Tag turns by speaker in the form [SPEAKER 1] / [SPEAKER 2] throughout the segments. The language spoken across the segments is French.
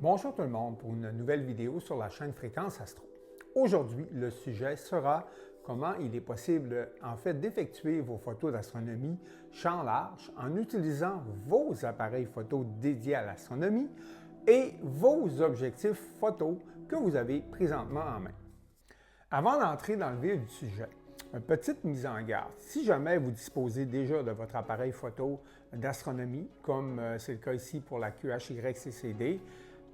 [SPEAKER 1] Bonjour tout le monde pour une nouvelle vidéo sur la chaîne Fréquence Astro. Aujourd'hui, le sujet sera comment il est possible d'effectuer vos photos d'astronomie champ large en utilisant vos appareils photo dédiés à l'astronomie et vos objectifs photo que vous avez présentement en main. Avant d'entrer dans le vif du sujet, une petite mise en garde. Si jamais vous disposez déjà de votre appareil photo d'astronomie, comme c'est le cas ici pour la QHYCCD,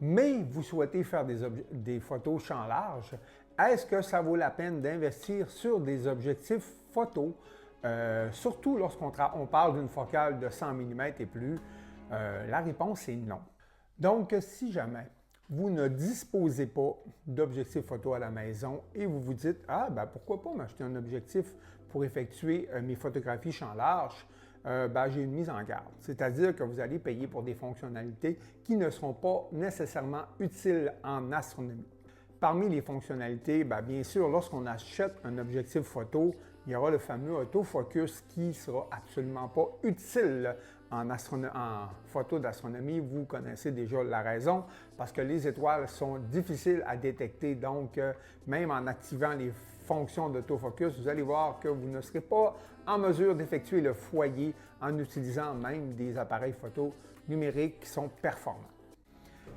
[SPEAKER 1] mais vous souhaitez faire des photos champ large, est-ce que ça vaut la peine d'investir sur des objectifs photo, surtout lorsqu'on parle d'une focale de 100 mm et plus? La réponse est non. Donc, si jamais vous ne disposez pas d'objectif photo à la maison et vous vous dites « Ah, ben pourquoi pas m'acheter un objectif pour effectuer mes photographies champ large? » J'ai une mise en garde. C'est-à-dire que vous allez payer pour des fonctionnalités qui ne seront pas nécessairement utiles en astronomie. Parmi les fonctionnalités, bien sûr, lorsqu'on achète un objectif photo, il y aura le fameux autofocus qui ne sera absolument pas utile en photo d'astronomie. Vous connaissez déjà la raison, parce que les étoiles sont difficiles à détecter, donc même en activant les fonctions d'autofocus, vous allez voir que vous ne serez pas en mesure d'effectuer le foyer en utilisant même des appareils photo numériques qui sont performants.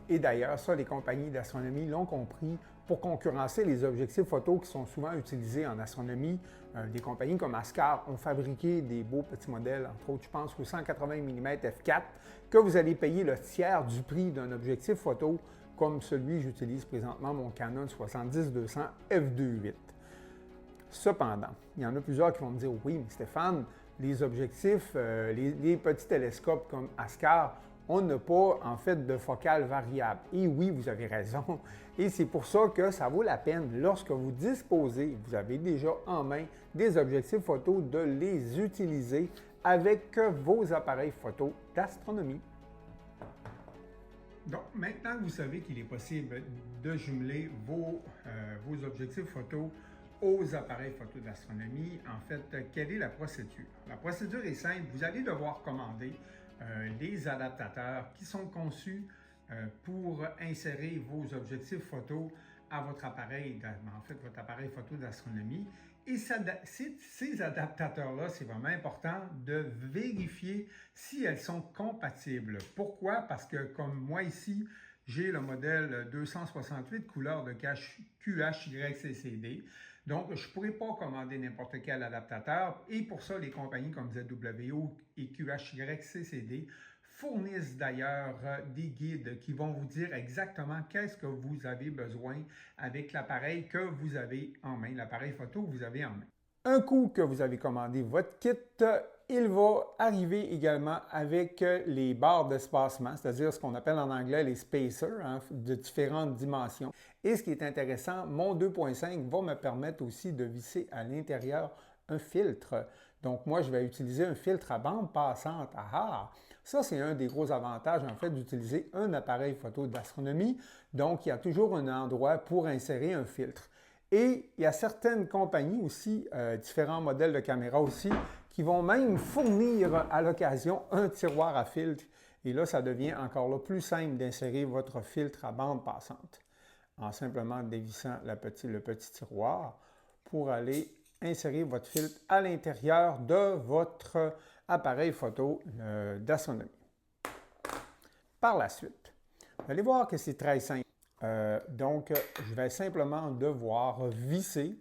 [SPEAKER 1] Et d'ailleurs, ça, les compagnies d'astronomie l'ont compris. Pour concurrencer les objectifs photo qui sont souvent utilisés en astronomie, des compagnies comme Ascar ont fabriqué des beaux petits modèles, entre autres, je pense, au 180 mm f4, que vous allez payer le tiers du prix d'un objectif photo, comme celui que j'utilise présentement, mon Canon 70-200 f2.8. Cependant, il y en a plusieurs qui vont me dire « Oui, mais Stéphane, les objectifs, les petits télescopes comme Ascar, on n'a pas en fait de focale variable. » Et oui, vous avez raison. Et c'est pour ça que ça vaut la peine, lorsque vous disposez, vous avez déjà en main des objectifs photo, de les utiliser avec vos appareils photo d'astronomie. Donc, maintenant que vous savez qu'il est possible de jumeler vos objectifs photo aux appareils photo d'astronomie, en fait, quelle est la procédure? La procédure est simple. Vous allez devoir commander des adaptateurs qui sont conçus pour insérer vos objectifs photo à votre appareil, votre appareil photo d'astronomie. Et ces adaptateurs-là, c'est vraiment important de vérifier si elles sont compatibles. Pourquoi? Parce que comme moi ici, j'ai le modèle 268 couleur de QHYCCD. Donc, je ne pourrais pas commander n'importe quel adaptateur. Et pour ça, les compagnies comme ZWO et QHYCCD fournissent d'ailleurs des guides qui vont vous dire exactement qu'est-ce que vous avez besoin avec l'appareil que vous avez en main, l'appareil photo que vous avez en main. Un coup que vous avez commandé votre kit, il va arriver également avec les barres d'espacement, c'est-à-dire ce qu'on appelle en anglais les spacers, de différentes dimensions. Et ce qui est intéressant, mon 2.5 va me permettre aussi de visser à l'intérieur un filtre. Donc moi, je vais utiliser un filtre à bande passante. Ça, c'est un des gros avantages en fait d'utiliser un appareil photo d'astronomie. Donc, il y a toujours un endroit pour insérer un filtre. Et il y a certaines compagnies aussi, différents modèles de caméras aussi, qui vont même fournir à l'occasion un tiroir à filtre. Et là, ça devient encore là plus simple d'insérer votre filtre à bande passante en simplement dévissant le petit tiroir pour aller insérer votre filtre à l'intérieur de votre appareil photo d'astronomie. Par la suite, vous allez voir que c'est très simple. Donc, je vais simplement devoir visser,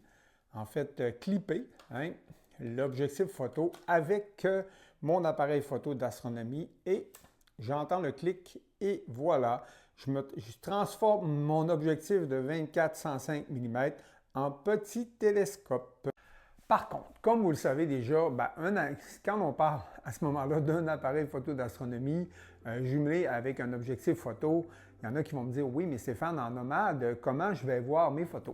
[SPEAKER 1] en fait, clipper l'objectif photo avec mon appareil photo d'astronomie et j'entends le clic et voilà, je transforme mon objectif de 24-105 mm en petit télescope. Par contre, comme vous le savez déjà, quand on parle à ce moment-là d'un appareil photo d'astronomie jumelé avec un objectif photo, il y en a qui vont me dire « Oui, mais Stéphane, en nomade, comment je vais voir mes photos? »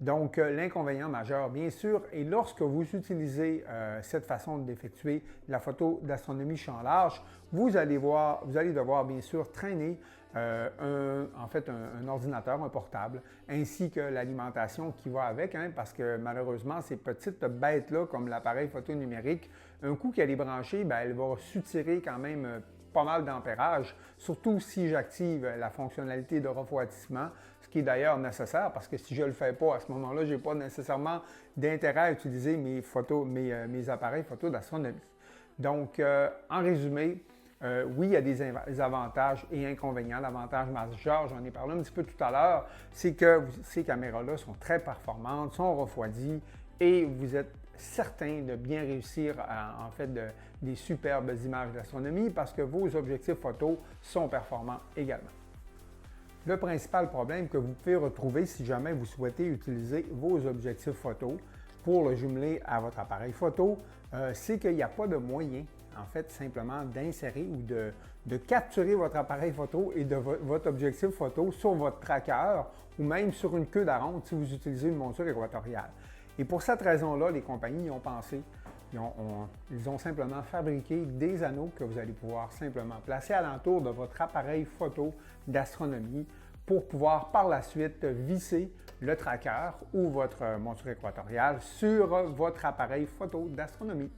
[SPEAKER 1] Donc, l'inconvénient majeur, bien sûr, est lorsque vous utilisez cette façon d'effectuer la photo d'astronomie champ large, vous allez devoir, bien sûr, traîner un ordinateur, un portable, ainsi que l'alimentation qui va avec, parce que malheureusement, ces petites bêtes-là, comme l'appareil photo numérique, un coup qu'elle est branchée, elle va soutirer quand même pas mal d'ampérage, surtout si j'active la fonctionnalité de refroidissement, ce qui est d'ailleurs nécessaire parce que si je ne le fais pas, à ce moment-là, je n'ai pas nécessairement d'intérêt à utiliser mes appareils photo d'astronomie. Donc, en résumé, oui, il y a des avantages et inconvénients. L'avantage majeur, j'en ai parlé un petit peu tout à l'heure, c'est que ces caméras-là sont très performantes, sont refroidies et vous êtes certain de bien réussir à des superbes images d'astronomie parce que vos objectifs photo sont performants également. Le principal problème que vous pouvez retrouver si jamais vous souhaitez utiliser vos objectifs photo pour le jumeler à votre appareil photo, c'est qu'il n'y a pas de moyen, en fait, simplement d'insérer ou de capturer votre appareil photo et votre objectif photo sur votre tracker ou même sur une queue d'aronde si vous utilisez une monture équatoriale. Et pour cette raison-là, les compagnies y ont pensé. Ils ont simplement fabriqué des anneaux que vous allez pouvoir simplement placer alentour de votre appareil photo d'astronomie pour pouvoir par la suite visser le tracker ou votre monture équatoriale sur votre appareil photo d'astronomie.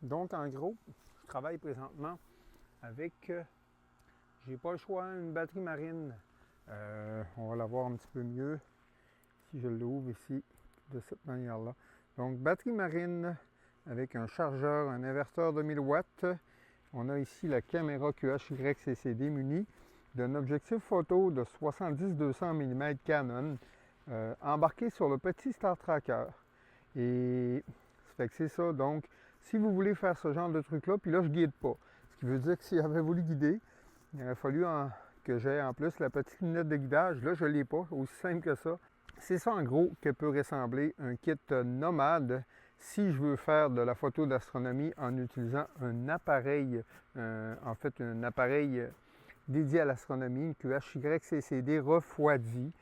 [SPEAKER 1] Donc, en gros, je travaille présentement avec, j'ai pas le choix, une batterie marine. On va la voir un petit peu mieux si je l'ouvre ici de cette manière-là. Donc, batterie marine avec un chargeur, un inverteur de 1000 watts. On a ici la caméra QHYCCD munie d'un objectif photo de 70-200 mm Canon embarqué sur le petit Star Tracker. Et ça fait que c'est ça. Donc, si vous voulez faire ce genre de truc-là, puis là, je ne guide pas. Ce qui veut dire que si j'avais voulu guider, il aurait fallu que j'aie en plus la petite lunette de guidage. Là, je ne l'ai pas, aussi simple que ça. C'est ça, en gros, que peut ressembler un kit nomade si je veux faire de la photo d'astronomie en utilisant un appareil, un appareil dédié à l'astronomie, une QHYCCD refroidi.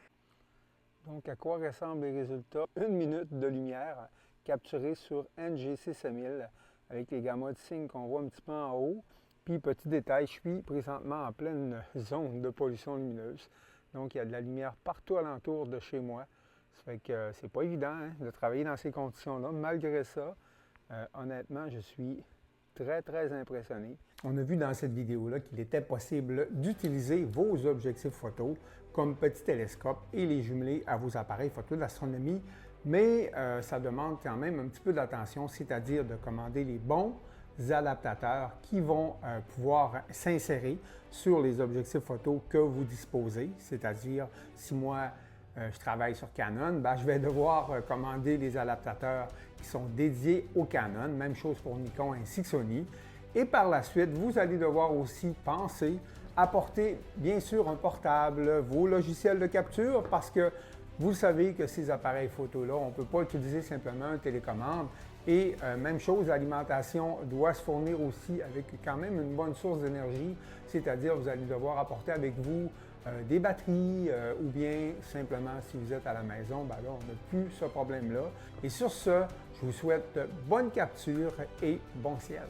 [SPEAKER 1] Donc, à quoi ressemblent les résultats? 1 minute de lumière capturée sur NGC 6000 avec les gamma de signes qu'on voit un petit peu en haut. Puis, petit détail, je suis présentement en pleine zone de pollution lumineuse. Donc, il y a de la lumière partout alentour de chez moi. Ça fait que c'est pas évident de travailler dans ces conditions-là. Malgré ça, honnêtement, je suis très impressionné. On a vu dans cette vidéo-là qu'il était possible d'utiliser vos objectifs photo comme petit télescope et les jumeler à vos appareils photo d'astronomie, mais ça demande quand même un petit peu d'attention, c'est-à-dire de commander les bons adaptateurs qui vont pouvoir s'insérer sur les objectifs photo que vous disposez, c'est-à-dire si moi je travaille sur Canon, je vais devoir commander les adaptateurs qui sont dédiés au Canon, même chose pour Nikon ainsi que Sony. Et par la suite, vous allez devoir aussi penser à porter bien sûr un portable, vos logiciels de capture, parce que vous savez que ces appareils photo-là, on ne peut pas utiliser simplement une télécommande. Et même chose, l'alimentation doit se fournir aussi avec quand même une bonne source d'énergie, c'est-à-dire vous allez devoir apporter avec vous des batteries ou bien simplement si vous êtes à la maison, là on n'a plus ce problème-là. Et sur ce, je vous souhaite bonne capture et bon ciel.